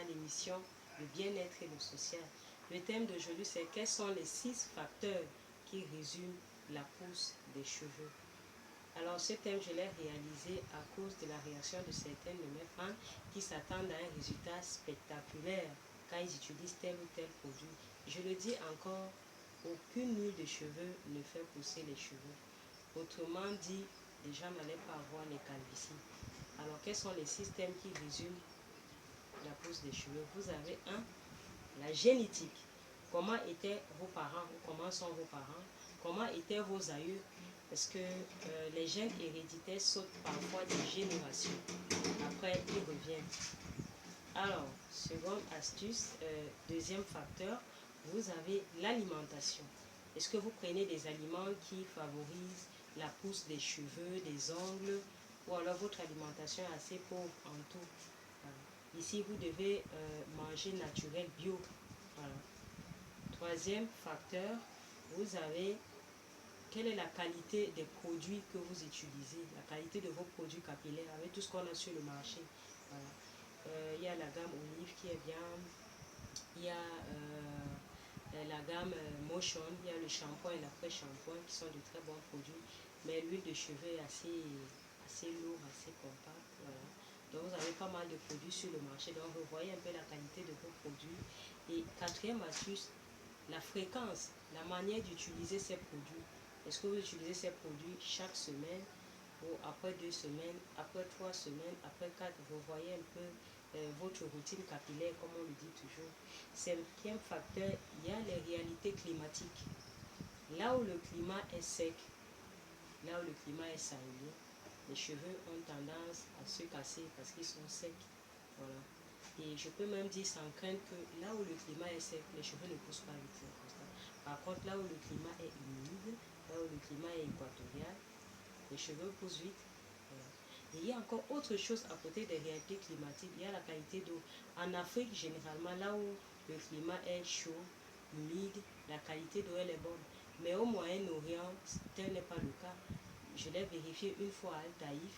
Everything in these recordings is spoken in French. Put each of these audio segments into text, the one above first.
l'émission Le bien-être et le social. Le thème d'aujourd'hui, c'est quels sont les 6 facteurs qui résument la pousse des cheveux. Alors ce thème, je l'ai réalisé à cause de la réaction de certaines de mes fans qui s'attendent à un résultat spectaculaire quand ils utilisent tel ou tel produit. Je le dis encore, aucune huile de cheveux ne fait pousser les cheveux. Autrement dit, les gens n'allaient pas avoir les calvities. Alors quels sont les 6 thèmes qui résument la pousse des cheveux? Vous avez la génétique. Comment étaient vos parents ou comment sont vos parents? Comment étaient vos aïeux? Parce que les gènes héréditaires sautent parfois des générations. Après, ils reviennent. Alors, seconde astuce, deuxième facteur, vous avez l'alimentation. Est-ce que vous prenez des aliments qui favorisent la pousse des cheveux, des ongles, ou alors votre alimentation est assez pauvre en tout? Voilà. Ici, vous devez manger naturel, bio. Voilà. Troisième facteur, vous avez quelle est la qualité des produits que vous utilisez, la qualité de vos produits capillaires avec tout ce qu'on a sur le marché. Voilà. Il y a la gamme Olive qui est bien, il y a la gamme Motion, il y a le shampoing et l'après-shampoing qui sont de très bons produits, mais l'huile de cheveux est assez lourde, assez compacte. Voilà. Donc vous avez pas mal de produits sur le marché, donc vous voyez un peu la qualité de vos produits. Et quatrième astuce, la fréquence, la manière d'utiliser ces produits. Est-ce que vous utilisez ces produits chaque semaine ou après 2 semaines, après 3 semaines, après 4? Vous voyez un peu votre routine capillaire, comme on le dit toujours. Cinquième facteur, il y a les réalités climatiques. Là où le climat est sec, là où le climat est sahélier, les cheveux ont tendance à se casser parce qu'ils sont secs. Voilà. Et je peux même dire sans crainte que là où le climat est sec, les cheveux ne poussent pas vite. Par contre, là où le climat est humide, là où le climat est équatorial, les cheveux poussent vite. Voilà. Et il y a encore autre chose à côté des réalités climatiques, il y a la qualité d'eau. En Afrique, généralement, là où le climat est chaud, humide, la qualité d'eau elle est bonne. Mais au Moyen-Orient, tel n'est pas le cas. Je l'ai vérifié une fois à Al-Taïf.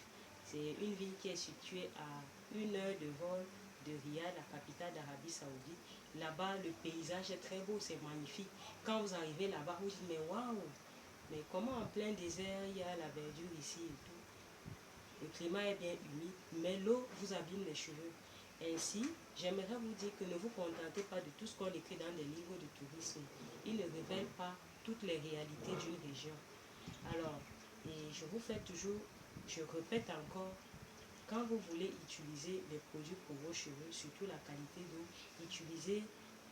C'est une ville qui est située à 1 heure de vol de Riyad, la capitale d'Arabie Saoudite. Là-bas, le paysage est très beau, c'est magnifique. Quand vous arrivez là-bas, vous dites, mais waouh, mais comment en plein désert, il y a la verdure ici et tout. Le climat est bien humide, mais l'eau vous abîme les cheveux. Ainsi, j'aimerais vous dire que ne vous contentez pas de tout ce qu'on écrit dans des livres de tourisme. Ils ne révèlent pas toutes les réalités d'une région. Alors, et je vous fais toujours, je répète encore, quand vous voulez utiliser des produits pour vos cheveux, surtout la qualité d'eau, utilisez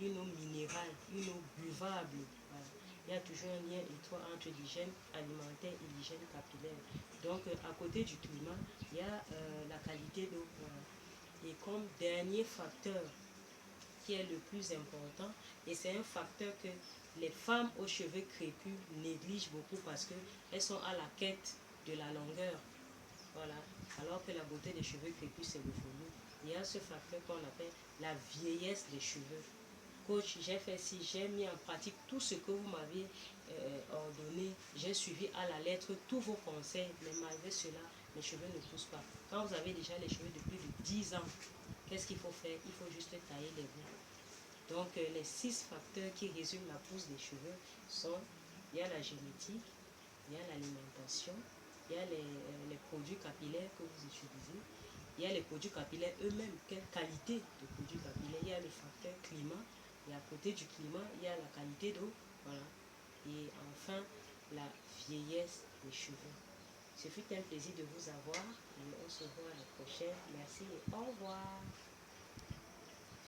une eau minérale, une eau buvable. Voilà. Il y a toujours un lien étroit entre l'hygiène alimentaire et l'hygiène capillaire. Donc, à côté du climat, il y a la qualité d'eau. Voilà. Et comme dernier facteur qui est le plus important, et c'est un facteur que les femmes aux cheveux crépus négligent beaucoup parce qu'elles sont à la quête de la longueur. Voilà. Alors que la beauté des cheveux crépus, c'est le volume. Il y a ce facteur qu'on appelle la vieillesse des cheveux. Coach, j'ai fait ci, j'ai mis en pratique tout ce que vous m'aviez ordonné. J'ai suivi à la lettre tous vos conseils, mais malgré cela, mes cheveux ne poussent pas. Quand vous avez déjà les cheveux de plus de 10 ans, qu'est-ce qu'il faut faire? Il faut juste tailler les bouts. Donc, les 6 facteurs qui résument la pousse des cheveux sont, il y a la génétique, il y a l'alimentation, il y a les produits capillaires que vous utilisez, il y a les produits capillaires eux-mêmes, quelle qualité de produits capillaires, il y a le facteur climat, et à côté du climat, il y a la qualité d'eau, voilà. Et enfin, la vieillesse des cheveux. Ce fut un plaisir de vous avoir et on se voit à la prochaine. Merci et au revoir.